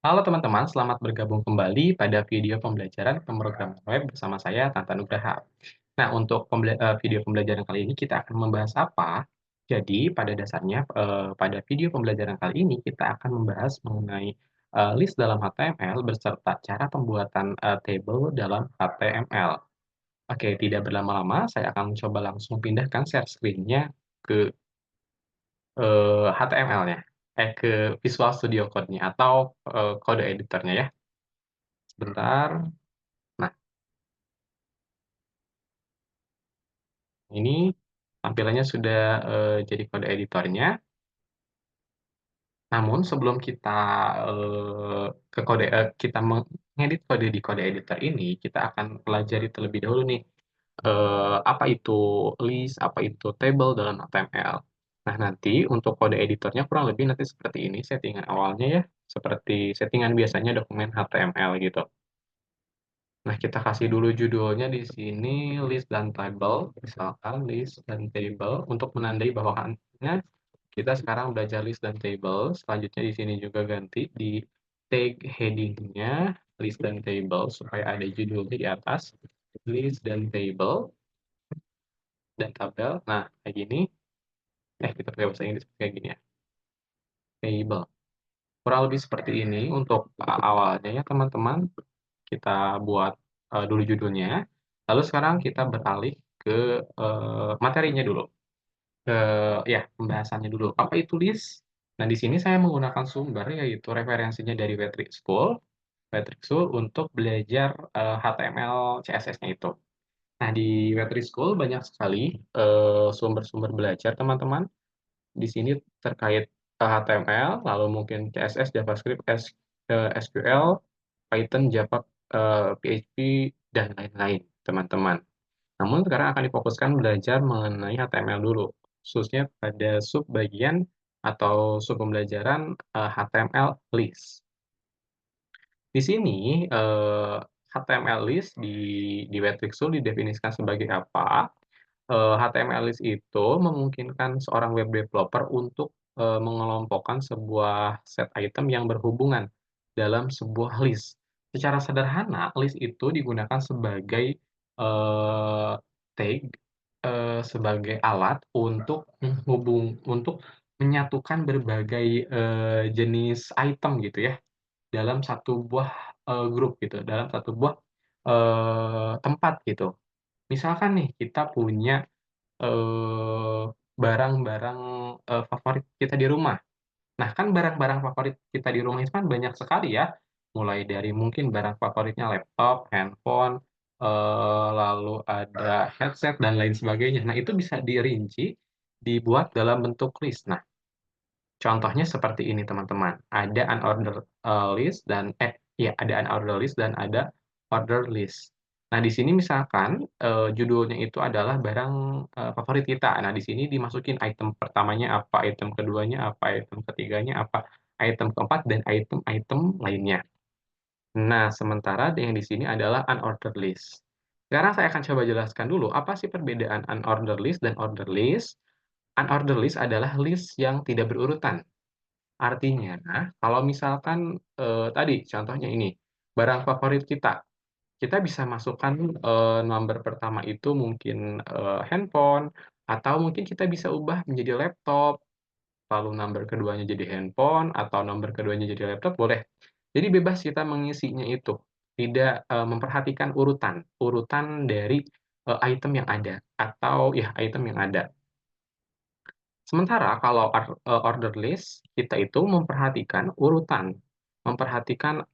Halo teman-teman, selamat bergabung kembali pada video pembelajaran pemrograman web bersama saya Tantan Nugraha. Nah, untuk video pembelajaran kali ini kita akan membahas apa? Jadi, pada dasarnya pada video pembelajaran kali ini kita akan membahas mengenai list dalam HTML beserta cara pembuatan table dalam HTML. Oke, tidak berlama-lama, saya akan coba langsung pindahkan share screen-nya ke HTML-nya, ke Visual Studio Code-nya atau kode editornya ya. Sebentar. Nah, ini tampilannya sudah, jadi kode editornya. Namun sebelum kita, kita mengedit kode di kode editor ini, kita akan pelajari terlebih dahulu nih, apa itu list, apa itu table dalam HTML. Nah, nanti untuk kode editornya kurang lebih nanti seperti ini settingan awalnya ya, seperti settingan biasanya dokumen HTML gitu. Nah, kita kasih dulu judulnya di sini list dan table, misalkan list dan table untuk menandai bahwasannya kita sekarang belajar list dan table. Selanjutnya di sini juga ganti di tag heading-nya list dan table supaya ada judulnya di atas list dan table dan tabel. Nah, kayak gini. Kita pakai bahasa Inggris kayak gini ya. Table. Kurang lebih seperti ini untuk awalnya ya teman-teman. Kita buat dulu judulnya. Lalu sekarang kita beralih ke materinya dulu. Ke ya pembahasannya dulu. Apa itu list? Nah, di sini saya menggunakan sumber yaitu referensinya dari Webtrick School. Webtrick School untuk belajar HTML CSS-nya itu. Nah, di Webtrick School banyak sekali sumber-sumber belajar teman-teman. Di sini terkait HTML, lalu mungkin CSS, JavaScript, SQL, Python, Java, PHP, dan lain-lain, teman-teman. Namun sekarang akan difokuskan belajar mengenai HTML dulu, khususnya pada sub bagian atau sub pembelajaran HTML list. Di sini HTML list di Webflixul didefinisikan sebagai apa? HTML list itu memungkinkan seorang web developer untuk mengelompokkan sebuah set item yang berhubungan dalam sebuah list. Secara sederhana, list itu digunakan sebagai tag, sebagai alat untuk menyatukan berbagai jenis item gitu ya dalam satu buah grup gitu, dalam satu buah tempat gitu. Misalkan nih kita punya barang-barang, favorit kita di rumah. Nah, kan barang-barang favorit kita di rumah itu kan banyak sekali ya, mulai dari mungkin barang favoritnya laptop, handphone, lalu ada headset dan lain sebagainya. Nah, itu bisa dirinci, dibuat dalam bentuk list. Nah, contohnya seperti ini teman-teman, ada unordered, list dan ya ada unordered list dan ada ordered list. Nah di sini misalkan, judulnya itu adalah barang, favorit kita. Nah di sini dimasukin item pertamanya apa, item keduanya apa, item ketiganya apa, item keempat dan item-item lainnya. Nah sementara yang di sini adalah unordered list. Sekarang saya akan coba jelaskan dulu apa sih perbedaan unordered list dan ordered list. Unordered list adalah list yang tidak berurutan. Artinya, kalau misalkan, tadi contohnya ini, barang favorit kita, kita bisa masukkan, nomor pertama itu mungkin, handphone, atau mungkin kita bisa ubah menjadi laptop, lalu nomor keduanya jadi handphone, atau nomor keduanya jadi laptop, boleh. Jadi bebas kita mengisinya itu, tidak, memperhatikan urutan dari, item yang ada, atau ya item yang ada. Sementara kalau order list, kita itu memperhatikan urutan, memperhatikan,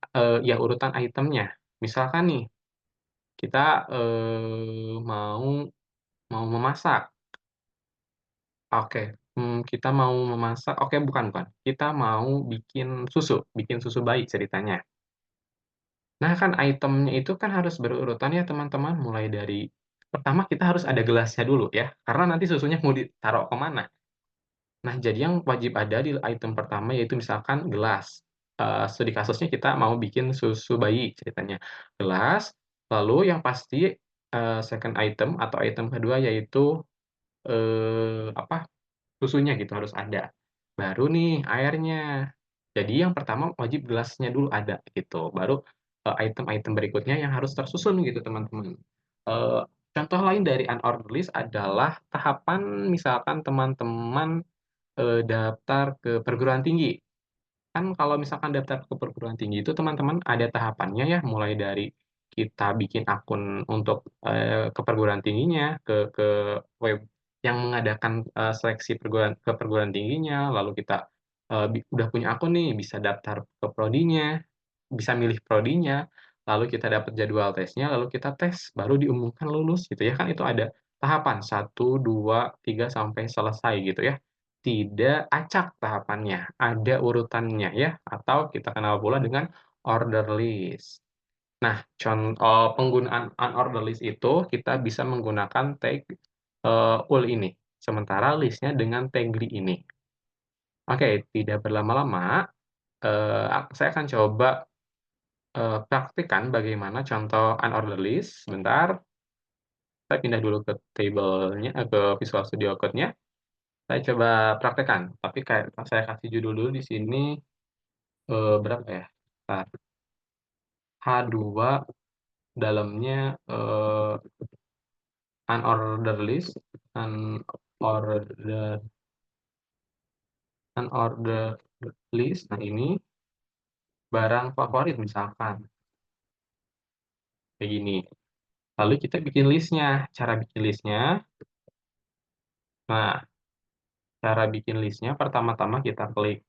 ya urutan itemnya. Misalkan nih, kita, mau mau memasak, oke, kita mau memasak oke bukan, kita mau bikin susu bayi ceritanya. Nah kan itemnya itu kan harus berurutan ya teman-teman, mulai dari pertama kita harus ada gelasnya dulu ya, karena nanti susunya mau ditaruh ke mana. Nah, jadi yang wajib ada di item pertama yaitu misalkan gelas. Studi kasusnya kita mau bikin susu bayi ceritanya. Gelas, lalu yang pasti, second item atau item kedua yaitu, apa, susunya gitu harus ada. Baru nih airnya. Jadi yang pertama wajib gelasnya dulu ada gitu, baru, item-item berikutnya yang harus tersusun gitu teman-teman. Eee, Contoh lain dari unordered list adalah tahapan misalkan teman-teman, daftar ke perguruan tinggi. Kan kalau misalkan daftar ke perguruan tinggi itu teman-teman ada tahapannya ya, mulai dari kita bikin akun untuk, ke perguruan tingginya, ke web yang mengadakan, seleksi ke perguruan tingginya, lalu kita, udah punya akun nih, bisa daftar ke prodinya, bisa milih prodinya, lalu kita dapat jadwal tesnya, lalu kita tes, baru diumumkan lulus gitu ya, kan itu ada tahapan 1, 2, 3 sampai selesai gitu ya. Tidak acak tahapannya, ada urutannya ya, atau kita kenal pula dengan order list. Nah, penggunaan unordered list itu kita bisa menggunakan tag, ul ini, sementara list-nya dengan tag li ini. Oke, tidak berlama-lama, saya akan coba, praktikkan bagaimana contoh unordered list. Sebentar, saya pindah dulu ke table-nya, ke Visual Studio Code-nya, saya coba praktekkan. Tapi kayak saya kasih judul dulu di sini, berapa ya, bentar, H2 dalamnya, unordered list, unordered unordered list. Nah ini, barang favorit misalkan, kayak gini. Lalu kita bikin list-nya. Cara bikin list-nya, nah, cara bikin list-nya pertama-tama kita klik,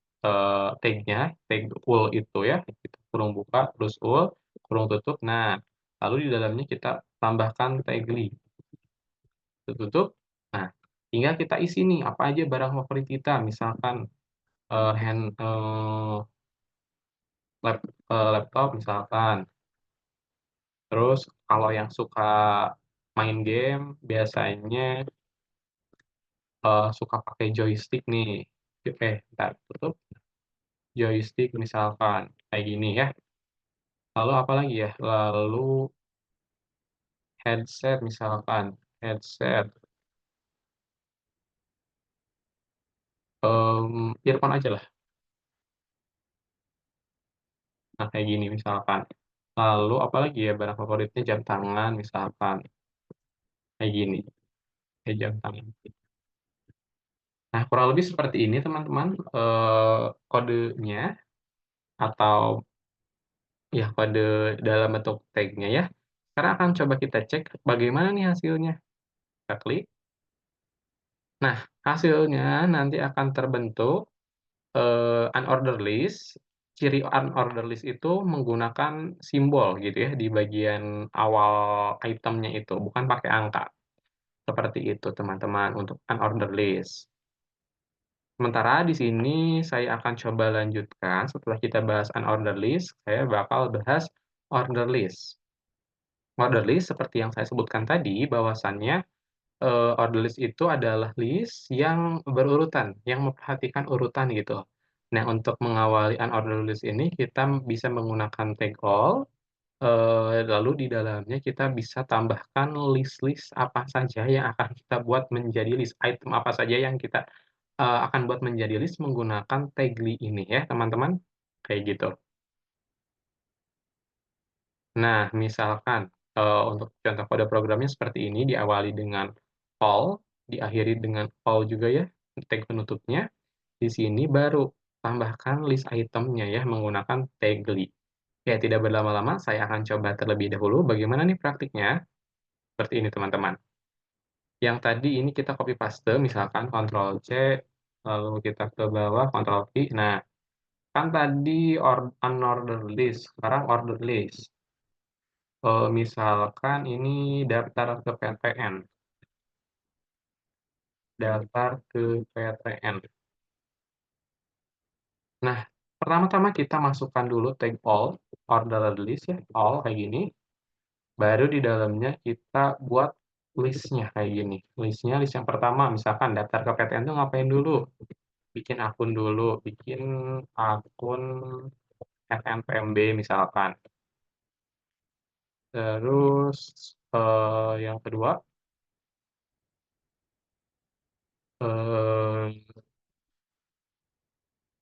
tag-nya, tag ul itu ya, kita kurung buka, terus ul, kurung tutup. Nah, lalu di dalamnya kita tambahkan tag li, tutup. Nah, tinggal kita isi nih, apa aja barang favorit kita, misalkan, eee, hand eee, lap laptop misalkan. Terus kalau yang suka main game biasanya, suka pakai joystick nih. Entar, tutup, joystick misalkan, kayak gini ya. Lalu apalagi ya, lalu headset misalkan, headset, earphone ajalah. Nah, kayak gini misalkan. Lalu apalagi ya barang favoritnya, jam tangan misalkan, kayak gini, kayak jam tangan. Nah, kurang lebih seperti ini teman-teman, kodenya atau ya kode dalam bentuk tag-nya ya. Sekarang akan coba kita cek bagaimana nih hasilnya. Kita klik. Nah, hasilnya nanti akan terbentuk, unordered list. Ciri unordered list itu menggunakan simbol gitu ya di bagian awal itemnya itu, bukan pakai angka. Seperti itu teman-teman untuk unordered list. Sementara di sini saya akan coba lanjutkan setelah kita bahas unordered list, saya bakal bahas order list. Order list seperti yang saya sebutkan tadi bahwasannya, order list itu adalah list yang berurutan, yang memperhatikan urutan gitu. Nah, untuk mengawali unordered list ini kita bisa menggunakan tag all, lalu di dalamnya kita bisa tambahkan list-list apa saja yang akan kita buat menjadi list, item apa saja yang kita, akan buat menjadi list menggunakan tag li ini ya teman-teman, kayak gitu. Nah, misalkan, untuk contoh kode programnya seperti ini, diawali dengan all, diakhiri dengan all juga ya, tag penutupnya. Di sini baru tambahkan list itemnya ya, menggunakan tag li. Ya, tidak berlama-lama, saya akan coba terlebih dahulu bagaimana nih praktiknya. Seperti ini, teman-teman. Yang tadi ini kita copy paste, misalkan Ctrl C, lalu kita ke bawah, Ctrl V. Nah, kan tadi unordered list, sekarang ordered list. Misalkan ini daftar ke PTN, daftar ke PTN. Nah, pertama-tama kita masukkan dulu tag all, ordered list ya, all kayak gini, baru di dalamnya kita buat list-nya kayak gini. List-nya, list yang pertama, misalkan daftar ke PTN itu ngapain dulu? Bikin akun dulu, bikin akun FNPMB misalkan. Terus, yang kedua, eee,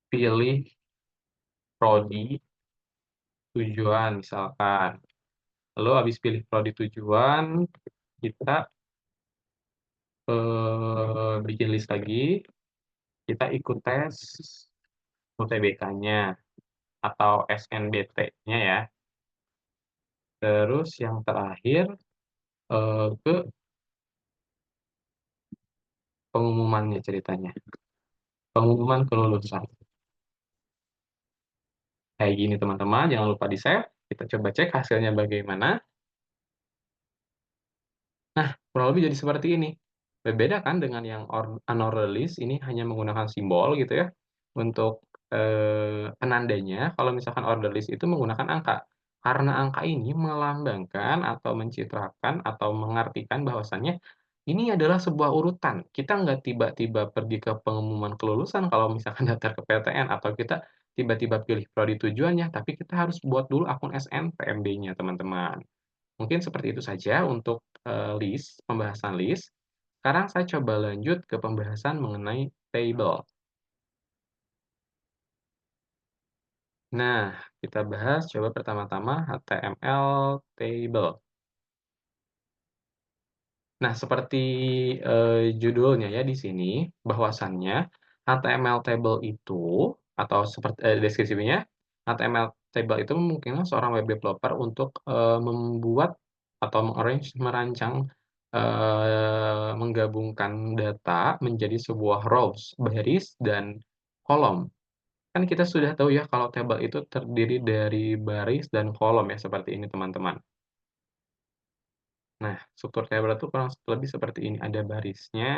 pilih prodi tujuan misalkan. Lalu habis pilih prodi tujuan, kita, bikin list lagi, kita ikut tes UTBK-nya atau SNBT-nya ya. Terus yang terakhir, ke pengumumannya ceritanya, pengumuman kelulusan. Kayak gini teman-teman, jangan lupa di-save, kita coba cek hasilnya bagaimana. Nah, kurang lebih jadi seperti ini. Berbeda kan dengan yang honor release, ini hanya menggunakan simbol gitu ya, untuk, penandanya. Kalau misalkan order list itu menggunakan angka. Karena angka ini melambangkan atau mencitrakan atau mengartikan bahwasannya ini adalah sebuah urutan. Kita nggak tiba-tiba pergi ke pengumuman kelulusan kalau misalkan daftar ke PTN atau kita tiba-tiba pilih prodi tujuannya, tapi kita harus buat dulu akun SNPMB-nya, teman-teman. Mungkin seperti itu saja untuk, pembahasan list. Sekarang saya coba lanjut ke pembahasan mengenai table. Nah, kita bahas coba pertama-tama HTML table. Nah, seperti, judulnya ya di sini, bahwasannya HTML table itu atau seperti deskripsinya, HTML table itu memungkinkan seorang web developer untuk, membuat atau merancang, menggabungkan data menjadi sebuah rows, baris, dan kolom. Kan kita sudah tahu ya kalau table itu terdiri dari baris dan kolom ya, seperti ini teman-teman. Nah, struktur tabel itu kurang lebih seperti ini, ada barisnya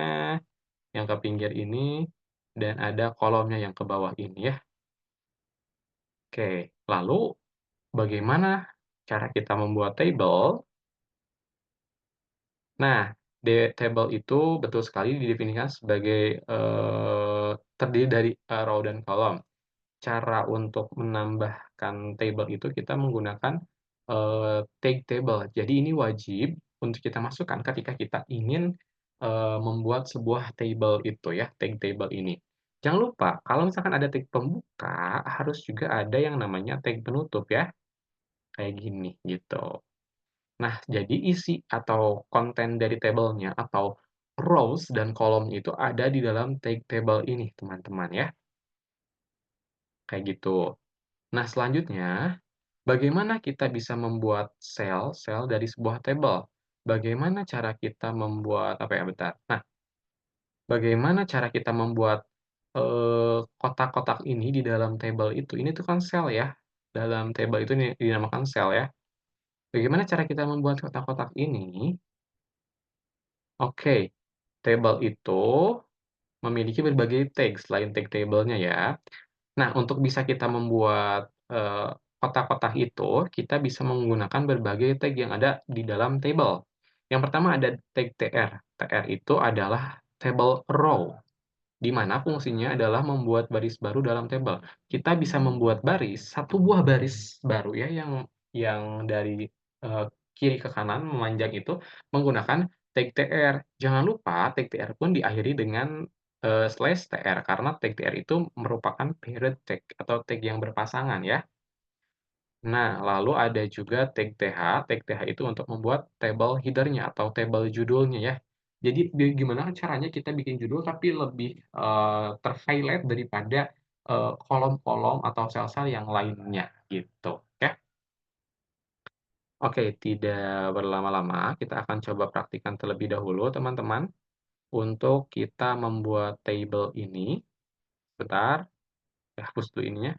yang ke pinggir ini, dan ada kolomnya yang ke bawah ini ya. Oke, lalu bagaimana cara kita membuat table? Nah, table itu betul sekali didefinisikan sebagai, terdiri dari, row dan kolom. Cara untuk menambahkan table itu kita menggunakan, tag table. Jadi ini wajib untuk kita masukkan ketika kita ingin, membuat sebuah table itu ya, tag table ini. Jangan lupa kalau misalkan ada tag pembuka, harus juga ada yang namanya tag penutup ya, kayak gini, gitu. Nah, jadi isi atau konten dari tabel-nya atau rows dan kolom itu ada di dalam tag table ini, teman-teman ya, kayak gitu. Nah, selanjutnya, bagaimana kita bisa membuat sel-sel dari sebuah tabel? Bagaimana cara kita membuat apa ya, bentar. Nah, bagaimana cara kita membuat, kotak-kotak ini di dalam tabel itu? Ini tuh kan sel ya, dalam tabel itu dinamakan sel ya. Bagaimana cara kita membuat kotak-kotak ini? Oke, tabel itu memiliki berbagai tag selain tag tabel-nya ya. Nah, untuk bisa kita membuat, kotak-kotak itu, kita bisa menggunakan berbagai tag yang ada di dalam table. Yang pertama ada tag tr. Tr itu adalah table row, di mana fungsinya adalah membuat baris baru dalam tabel. Kita bisa membuat baris, satu buah baris baru ya, yang dari, kiri ke kanan memanjang itu menggunakan tag tr. Jangan lupa tag tr pun diakhiri dengan, slash tr, karena tag tr itu merupakan paired tag atau tag yang berpasangan ya. Nah, lalu ada juga tag th itu untuk membuat table header-nya atau table judulnya ya. Jadi gimana caranya kita bikin judul tapi lebih, ter-highlight daripada, kolom-kolom atau sel-sel yang lainnya gitu, oke. Oke, tidak berlama-lama, kita akan coba praktikkan terlebih dahulu teman-teman, untuk kita membuat table ini. Sebentar, saya hapus dulu ininya,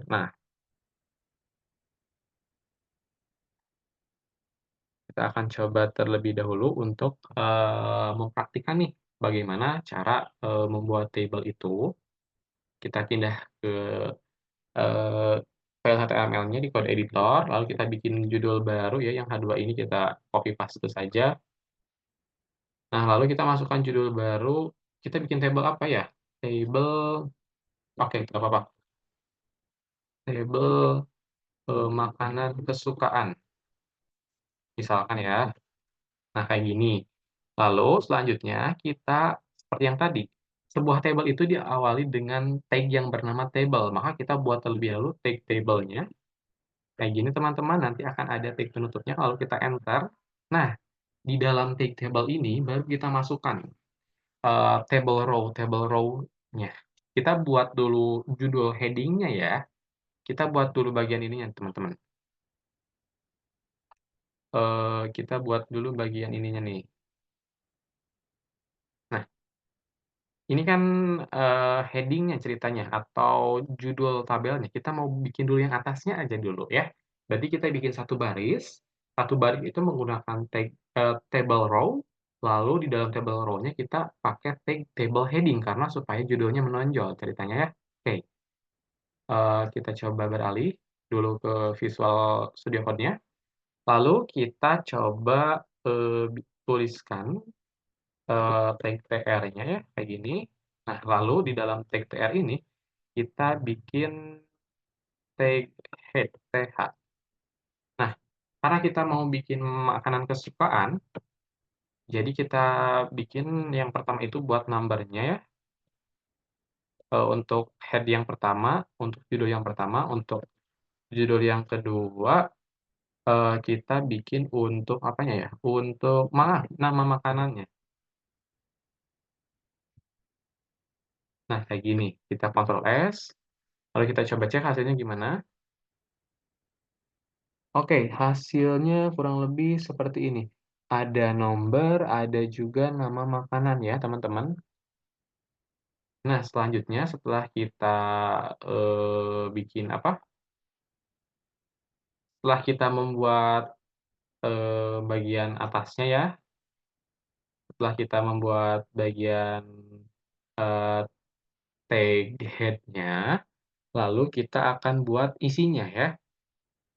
nah, kita akan coba terlebih dahulu untuk, mempraktikkan nih, bagaimana cara, membuat table itu. Kita pindah ke, eee, file HTML-nya di kode editor, lalu kita bikin judul baru ya, yang H2 ini kita copy paste saja. Nah, lalu kita masukkan judul baru, kita bikin table apa ya? Table oke, nggak apa-apa, table, makanan kesukaan, misalkan ya. Nah, kayak gini. Lalu selanjutnya kita seperti yang tadi. Sebuah tabel itu diawali dengan tag yang bernama table, maka kita buat terlebih dahulu tag table-nya, kayak gini teman-teman, nanti akan ada tag penutupnya lalu kita enter. Nah, di dalam tag table ini baru kita masukkan, table row-nya. Kita buat dulu judul heading-nya ya, kita buat dulu bagian ininya teman-teman, kita buat dulu bagian ininya nih. Nah, ini kan, heading-nya ceritanya atau judul tabelnya, kita mau bikin dulu yang atasnya aja dulu ya. Berarti kita bikin satu baris itu menggunakan tag, table row, lalu di dalam table row-nya kita pakai tag table heading karena supaya judulnya menonjol ceritanya ya. Oke, kita coba beralih dulu ke Visual Studio Code-nya, lalu kita coba, tuliskan, tag tr-nya ya, kayak gini. Nah, lalu di dalam tag tr ini, kita bikin tag head, th. Nah, karena kita mau bikin makanan kesukaan, jadi kita bikin yang pertama itu buat number-nya ya, untuk head yang pertama, untuk judul yang pertama, untuk judul yang kedua, kita bikin untuk apanya ya, untuk nama makanannya. Nah, kayak gini, kita Ctrl S, lalu kita coba cek hasilnya gimana. Oke, hasilnya kurang lebih seperti ini. Ada nomor, ada juga nama makanan ya, teman-teman. Nah, selanjutnya setelah kita, bikin apa, setelah kita membuat, bagian atasnya ya, setelah kita membuat bagian, eee, tag head-nya, lalu kita akan buat isinya ya.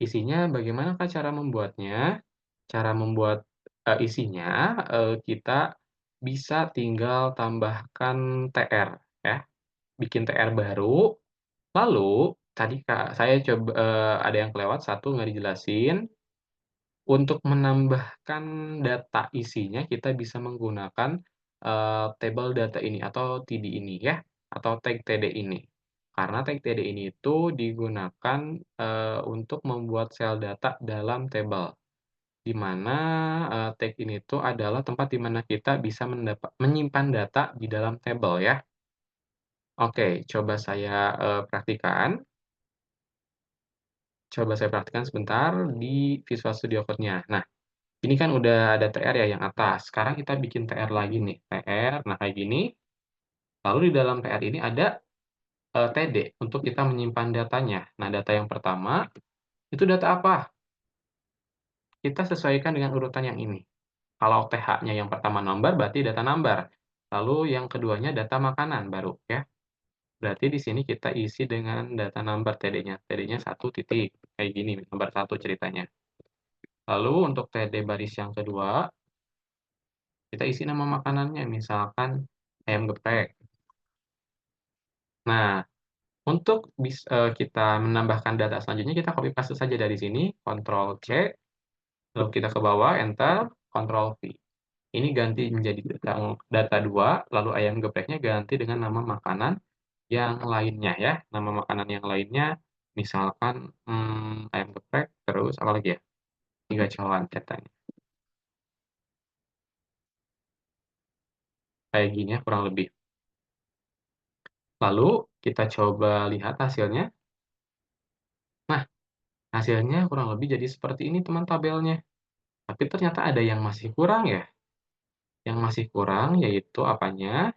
Isinya bagaimanakah cara membuatnya? Cara membuat, isinya, kita bisa tinggal tambahkan tr ya, bikin tr baru, lalu tadi saya coba ada yang kelewat satu nggak dijelasin, untuk menambahkan data isinya kita bisa menggunakan, table data ini atau TD ini ya, atau tag TD ini. Karena tag TD ini itu digunakan, untuk membuat sel data dalam tabel. Di mana, tag ini tuh adalah tempat di mana kita bisa menyimpan data di dalam tabel ya. Oke, coba saya praktikkan sebentar di Visual Studio Code-nya. Nah, ini kan udah ada TR ya yang atas, sekarang kita bikin TR lagi nih, TR, nah kayak gini, lalu di dalam TR ini ada, TD untuk kita menyimpan datanya. Nah, data yang pertama, itu data apa? Kita sesuaikan dengan urutan yang ini. Kalau TH-nya yang pertama number, berarti data number. Lalu yang keduanya data makanan baru ya. Berarti di sini kita isi dengan data number TD-nya. TD-nya 1 titik, kayak gini, nomor 1 ceritanya. Lalu untuk TD baris yang kedua, kita isi nama makanannya, misalkan ayam geprek. Nah, untuk kita menambahkan data selanjutnya, kita copy paste saja dari sini, Ctrl C, lalu kita ke bawah, enter, Ctrl V. Ini ganti menjadi data 2, lalu ayam gepreknya ganti dengan nama makanan yang lainnya ya. Nama makanan yang lainnya misalkan, ayam geprek, terus apa lagi ya? 3 cawan ceritanya. Kayak gini ya kurang lebih. Lalu kita coba lihat hasilnya. Nah, hasilnya kurang lebih jadi seperti ini teman tabelnya. Tapi ternyata ada yang masih kurang ya. Yang masih kurang yaitu apanya?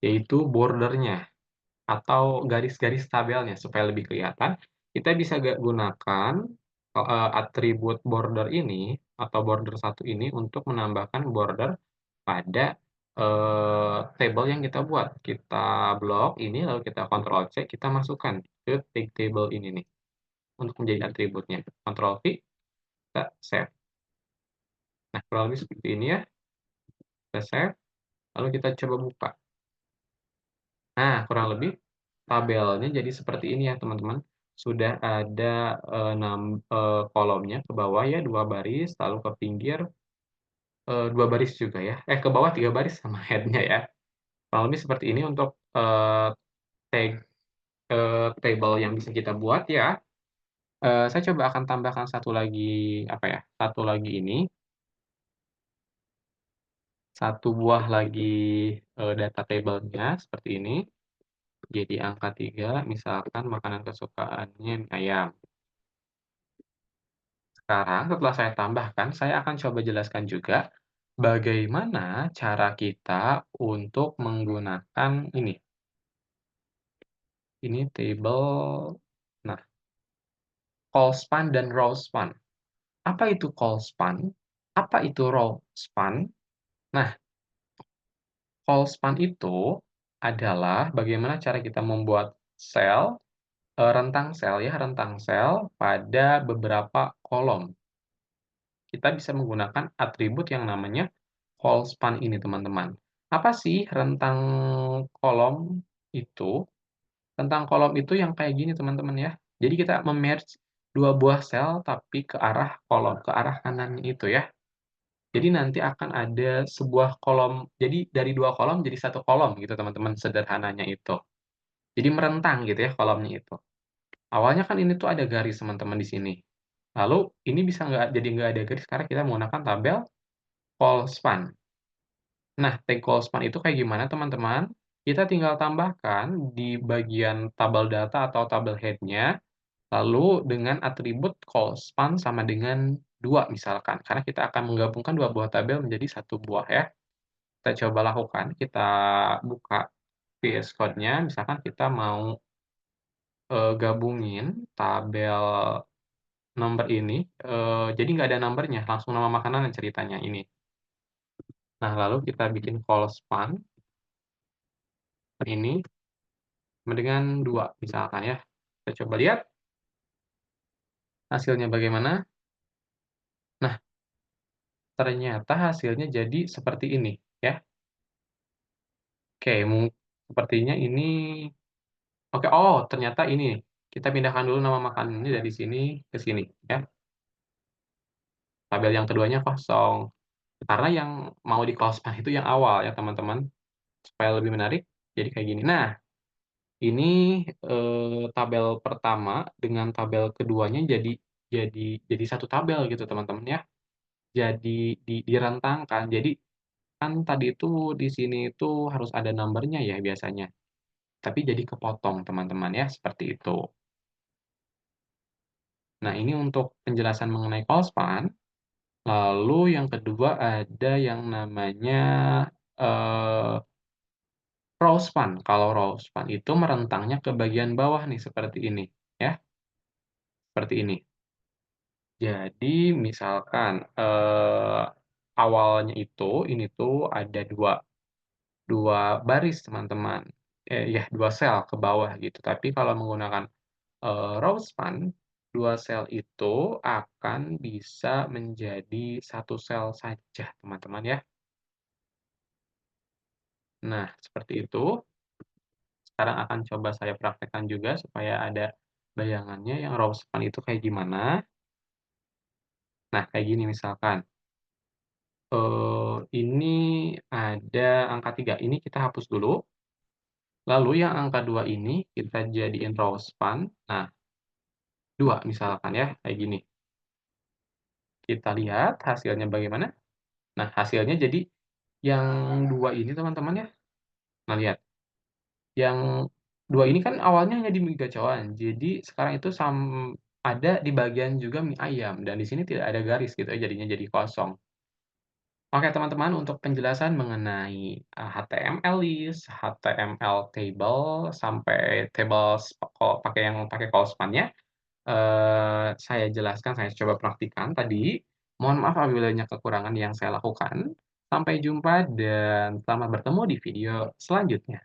Yaitu border-nya. Atau garis-garis tabelnya supaya lebih kelihatan, kita bisa gunakan, atribut border ini atau border satu ini untuk menambahkan border pada, tabel yang kita buat. Kita blok ini lalu kita Ctrl C, kita masukkan ke tag table ini nih, untuk menjadi atributnya. Ctrl V, kita save. Nah, kurang lebih seperti ini ya, kita save, lalu kita coba buka. Nah, kurang lebih tabelnya jadi seperti ini ya, teman-teman. Sudah ada, kolomnya ke bawah ya 2 baris, lalu ke pinggir, 2 baris juga ya. Ke bawah 3 baris sama head-nya ya. Kurang lebih seperti ini untuk, tag table yang bisa kita buat ya. Saya coba akan tambahkan satu lagi, apa ya, satu lagi ini, satu buah lagi, data table-nya seperti ini. Jadi angka 3 misalkan makanan kesukaannya mie ayam. Sekarang setelah saya tambahkan, saya akan coba jelaskan juga bagaimana cara kita untuk menggunakan ini table, nah, call span dan row span. Apa itu call span? Apa itu row span? Nah, call span itu adalah bagaimana cara kita membuat sel, rentang sel pada beberapa kolom. Kita bisa menggunakan atribut yang namanya call span ini, teman-teman. Apa sih rentang kolom itu? Rentang kolom itu yang kayak gini, teman-teman ya. Jadi kita me-merge 2 buah sel tapi ke arah kolom, ke arah kanannya itu ya. Jadi nanti akan ada sebuah kolom, jadi dari 2 kolom jadi satu kolom gitu, teman-teman, sederhananya itu. Jadi merentang gitu ya kolomnya itu. Awalnya kan ini tuh ada garis, teman-teman, di sini. Lalu ini bisa nggak ada garis karena kita menggunakan tabel call span. Nah, tag call span itu kayak gimana, teman-teman? Kita tinggal tambahkan di bagian tabel data atau tabel head-nya, lalu dengan atribut call span sama dengan 2 misalkan, karena kita akan menggabungkan 2 buah tabel menjadi satu buah ya. Kita coba lakukan, kita buka VS Code-nya, misalkan kita mau, gabungin tabel nomor ini, jadi nggak ada nomornya, langsung nama makanan ceritanya ini. Nah, lalu kita bikin call span ini sama dengan 2 misalkan ya. Kita coba lihat hasilnya bagaimana. Nah, ternyata hasilnya jadi seperti ini ya. Oke, sepertinya ini oke, oh ternyata ini, kita pindahkan dulu nama makanan ini dari sini ke sini ya. Tabel yang keduanya kosong. Karena yang mau di-close-kan itu yang awal ya teman-teman, supaya lebih menarik, jadi kayak gini. Nah, ini, tabel pertama dengan tabel keduanya jadi satu tabel gitu teman-teman ya. Jadi direntangkan. Jadi kan tadi itu di sini itu harus ada number-nya ya biasanya, tapi jadi kepotong teman-teman ya, seperti itu. Nah, ini untuk penjelasan mengenai callspan. Lalu yang kedua ada yang namanya, eee Rowspan. Kalau rowspan itu merentangnya ke bagian bawah nih seperti ini, ya, seperti ini. Jadi misalkan, awalnya itu, ini tuh ada dua baris teman-teman, ya 2 sel ke bawah gitu. Tapi kalau menggunakan, rowspan, 2 sel itu akan bisa menjadi satu sel saja teman-teman ya. Nah, seperti itu. Sekarang akan coba saya praktekkan juga supaya ada bayangannya yang raw span itu kayak gimana. Nah, kayak gini misalkan, ini ada angka 3 ini kita hapus dulu, lalu yang angka 2 ini kita jadiin raw span, nah 2 misalkan ya, kayak gini. Kita lihat hasilnya bagaimana. Nah, hasilnya jadi yang 2 ini teman-teman ya. Nah, lihat, yang 2 ini kan awalnya hanya di mie gacoan, jadi sekarang itu ada di bagian juga mie ayam dan di sini tidak ada garis gitu ya, jadinya jadi kosong. Oke teman-teman, untuk penjelasan mengenai, HTML list, HTML table, sampai tables pakai call span-nya, saya jelaskan, saya coba praktikkan tadi. Mohon maaf apabila banyak kekurangan yang saya lakukan. Sampai jumpa dan selamat bertemu di video selanjutnya.